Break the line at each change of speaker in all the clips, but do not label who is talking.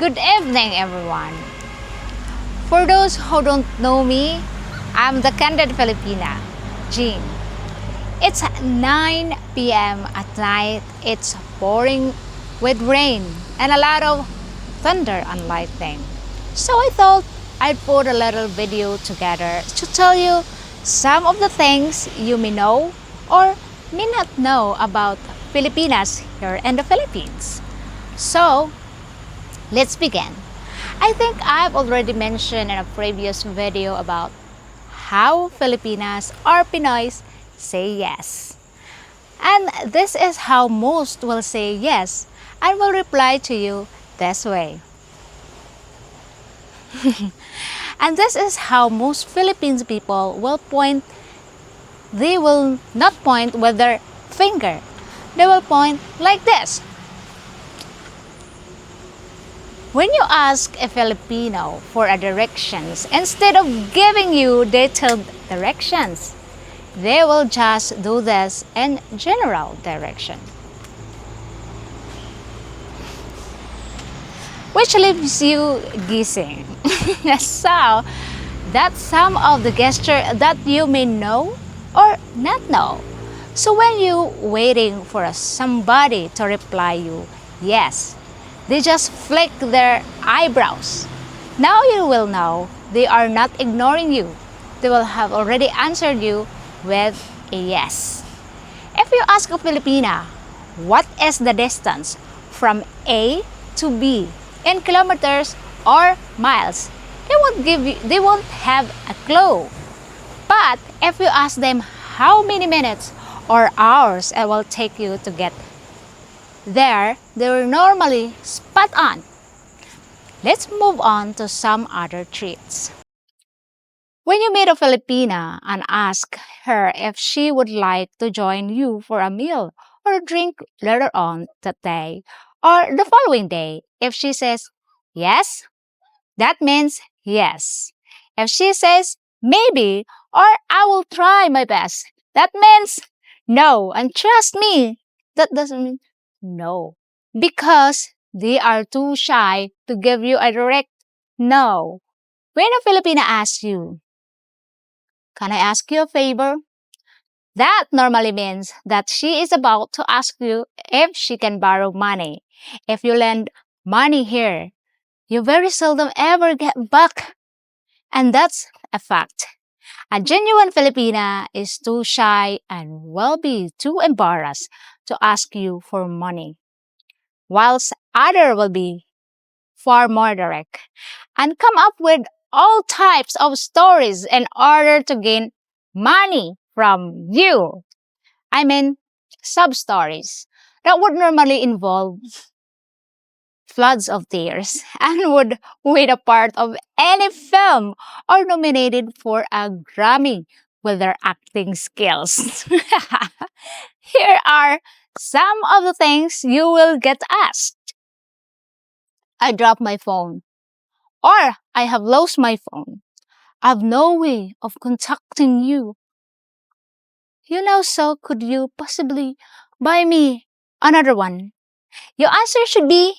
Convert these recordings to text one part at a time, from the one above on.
Good evening, everyone. For those who don't know me, I'm the Candid Filipina, Jean. It's 9 p.m. at night. It's pouring with rain and a lot of thunder and lightning. So I thought I'd put a little video together to tell you some of the things you may know or may not know about Filipinas here in the Philippines. So let's begin. I think I've already mentioned in a previous video about how Filipinas or Pinoys say yes. And this is how most will say yes and will reply to you this way. And this is how most Philippines people will point. They will not point with their finger. They will point like this. When you ask a Filipino for a directions, instead of giving you detailed directions, they will just do this in general direction. Which leaves you guessing. So, that's some of the gesture that you may know or not know. So when you waiting for somebody to reply you, yes, they just flick their eyebrows. Now you will know they are not ignoring you. They will have already answered you with a yes. If you ask a Filipina, what is the distance from A to B in kilometers or miles, they won't have a clue. But if you ask them how many minutes or hours it will take you to get there, they will normally spot on. Let's move on to some other treats. When you meet a Filipina and ask her if she would like to join you for a meal or a drink later on that day or the following day, if she says yes, that means yes. If she says maybe or I will try my best, that means no. And trust me, that doesn't mean no. Because they are too shy to give you a direct no. When a Filipina asks you, can I ask you a favor? That normally means that she is about to ask you if she can borrow money. If you lend money here, you very seldom ever get back. And that's a fact. A genuine Filipina is too shy and will be too embarrassed to ask you for money, whilst other will be far more direct and come up with all types of stories in order to gain money from you. I mean, sub stories that would normally involve floods of tears and would win a part of any film or nominated for a Grammy with their acting skills. Here are some of the things you will get asked. I dropped my phone, or I have lost my phone. I have no way of contacting you. So could you possibly buy me another one? Your answer should be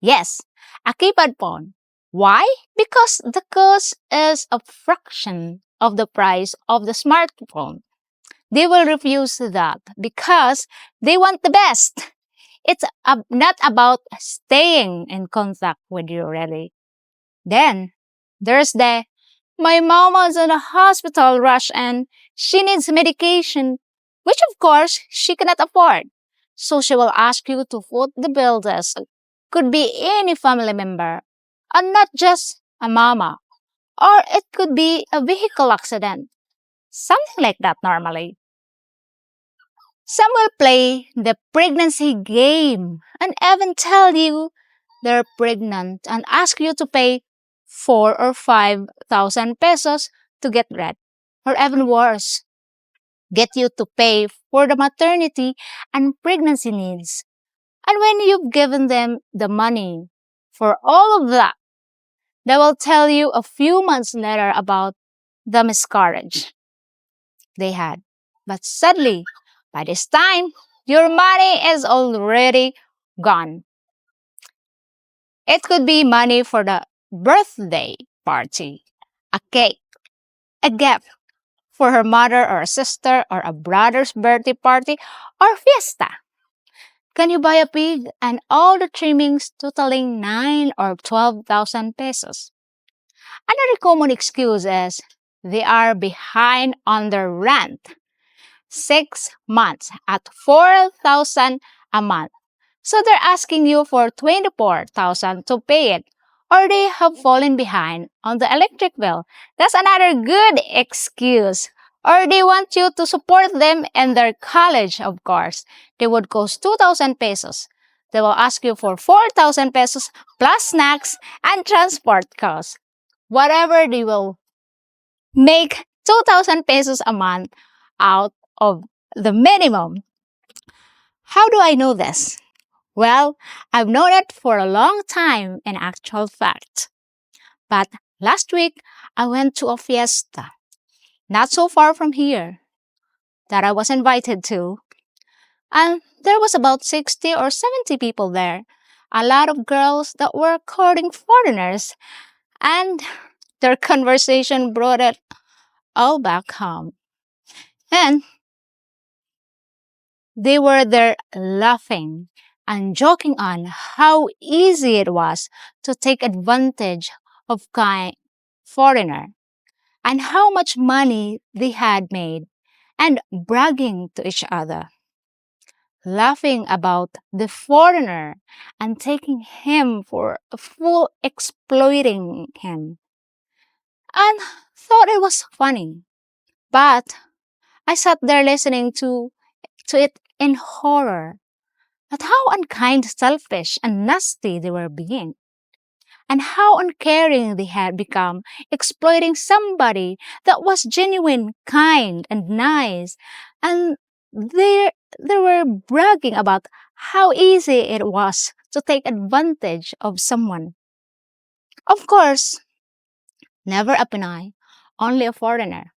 yes, a keypad phone. Why? Because the cost is a fraction of the price of the smartphone. They will refuse that because they want the best. It's not about staying in contact with you, really. Then, there's the my mom is in a hospital rush and she needs medication, which of course she cannot afford. So she will ask you to foot the bill. This could be any family member and not just a mama. Or it could be a vehicle accident. Something like that normally. Some will play the pregnancy game and even tell you they're pregnant and ask you to pay 4 or 5,000 pesos to get red. Or even worse, get you to pay for the maternity and pregnancy needs. And when you've given them the money for all of that, they will tell you a few months later about the miscarriage they had. But sadly, by this time, your money is already gone. It could be money for the birthday party, a cake, a gift for her mother or a sister or a brother's birthday party or fiesta. Can you buy a pig and all the trimmings totaling 9 or 12,000 pesos? Another common excuse is they are behind on their rent. 6 months at 4,000 a month. So they're asking you for 24,000 to pay it. Or they have fallen behind on the electric bill. That's another good excuse. Or they want you to support them in their college, of course. They would cost 2,000 pesos. They will ask you for 4,000 pesos plus snacks and transport costs. Whatever they will make 2,000 pesos a month out of the minimum. How do I know this? Well, I've known it for a long time in actual fact. But last week, I went to a fiesta, not so far from here, that I was invited to. And there was about 60 or 70 people there. A lot of girls that were courting foreigners. And their conversation brought it all back home. And they were there laughing and joking on how easy it was to take advantage of kind foreigner and how much money they had made and bragging to each other, laughing about the foreigner and taking him for a fool exploiting him and thought it was funny. But I sat there listening to it in horror at how unkind, selfish, and nasty they were being, and how uncaring they had become, exploiting somebody that was genuine, kind, and nice, and they were bragging about how easy it was to take advantage of someone. Of course, never a Pinay, only a foreigner.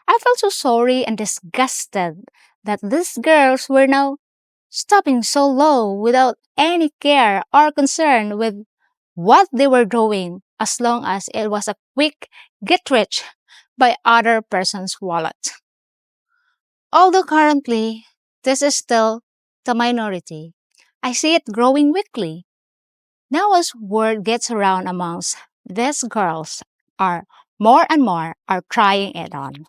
I felt so sorry and disgusted that these girls were now stopping so low without any care or concern with what they were doing as long as it was a quick get rich by other person's wallet. Although currently this is still the minority, I see it growing weekly. Now as word gets around amongst these girls are more and more are trying it on.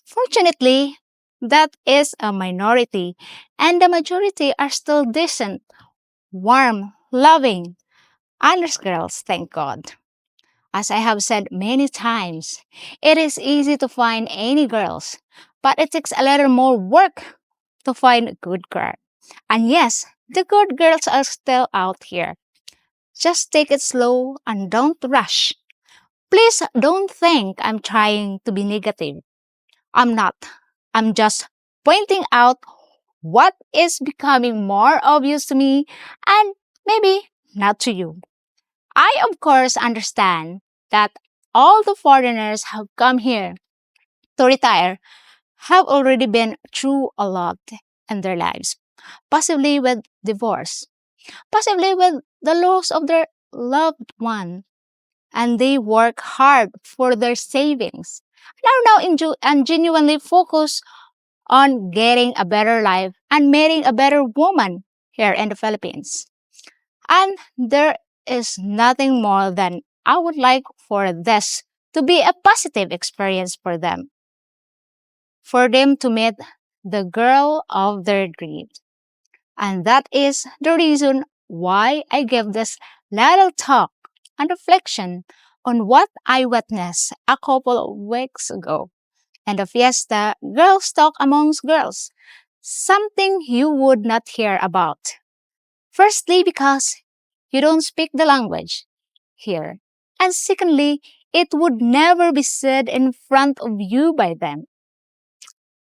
Fortunately, that is a minority and the majority are still decent, warm, loving, honest girls, thank God. As I have said many times, it is easy to find any girls, but it takes a little more work to find a good girl. And yes, the good girls are still out here. Just take it slow and don't rush. Please don't think I'm trying to be negative. I'm not. I'm just pointing out what is becoming more obvious to me and maybe not to you. I, of course, understand that all the foreigners have come here to retire have already been through a lot in their lives, possibly with divorce, possibly with the loss of their loved one, and they work hard for their savings and are now and genuinely focused on getting a better life and marrying a better woman here in the Philippines. And there is nothing more than I would like for this to be a positive experience for them to meet the girl of their dreams. And that is the reason why I give this little talk and reflection on what I witnessed a couple of weeks ago and the fiesta girls talk amongst girls, something you would not hear about. Firstly, because you don't speak the language here. And secondly, it would never be said in front of you by them.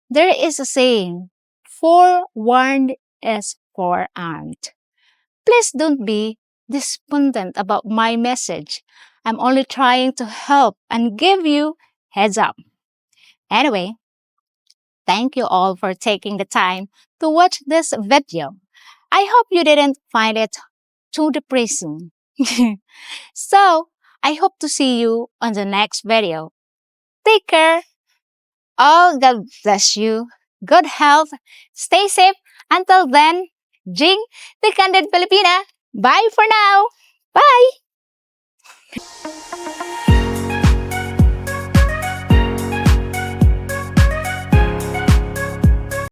There is a saying, forewarned is forearmed. Please don't be despondent about my message. I'm only trying to help and give you heads up. Anyway, thank you all for taking the time to watch this video. I hope you didn't find it to the prison. So, I hope to see you on the next video. Take care. Oh, God bless you. Good health. Stay safe. Until then, Jing, the Candid Filipina. Bye for now. Bye.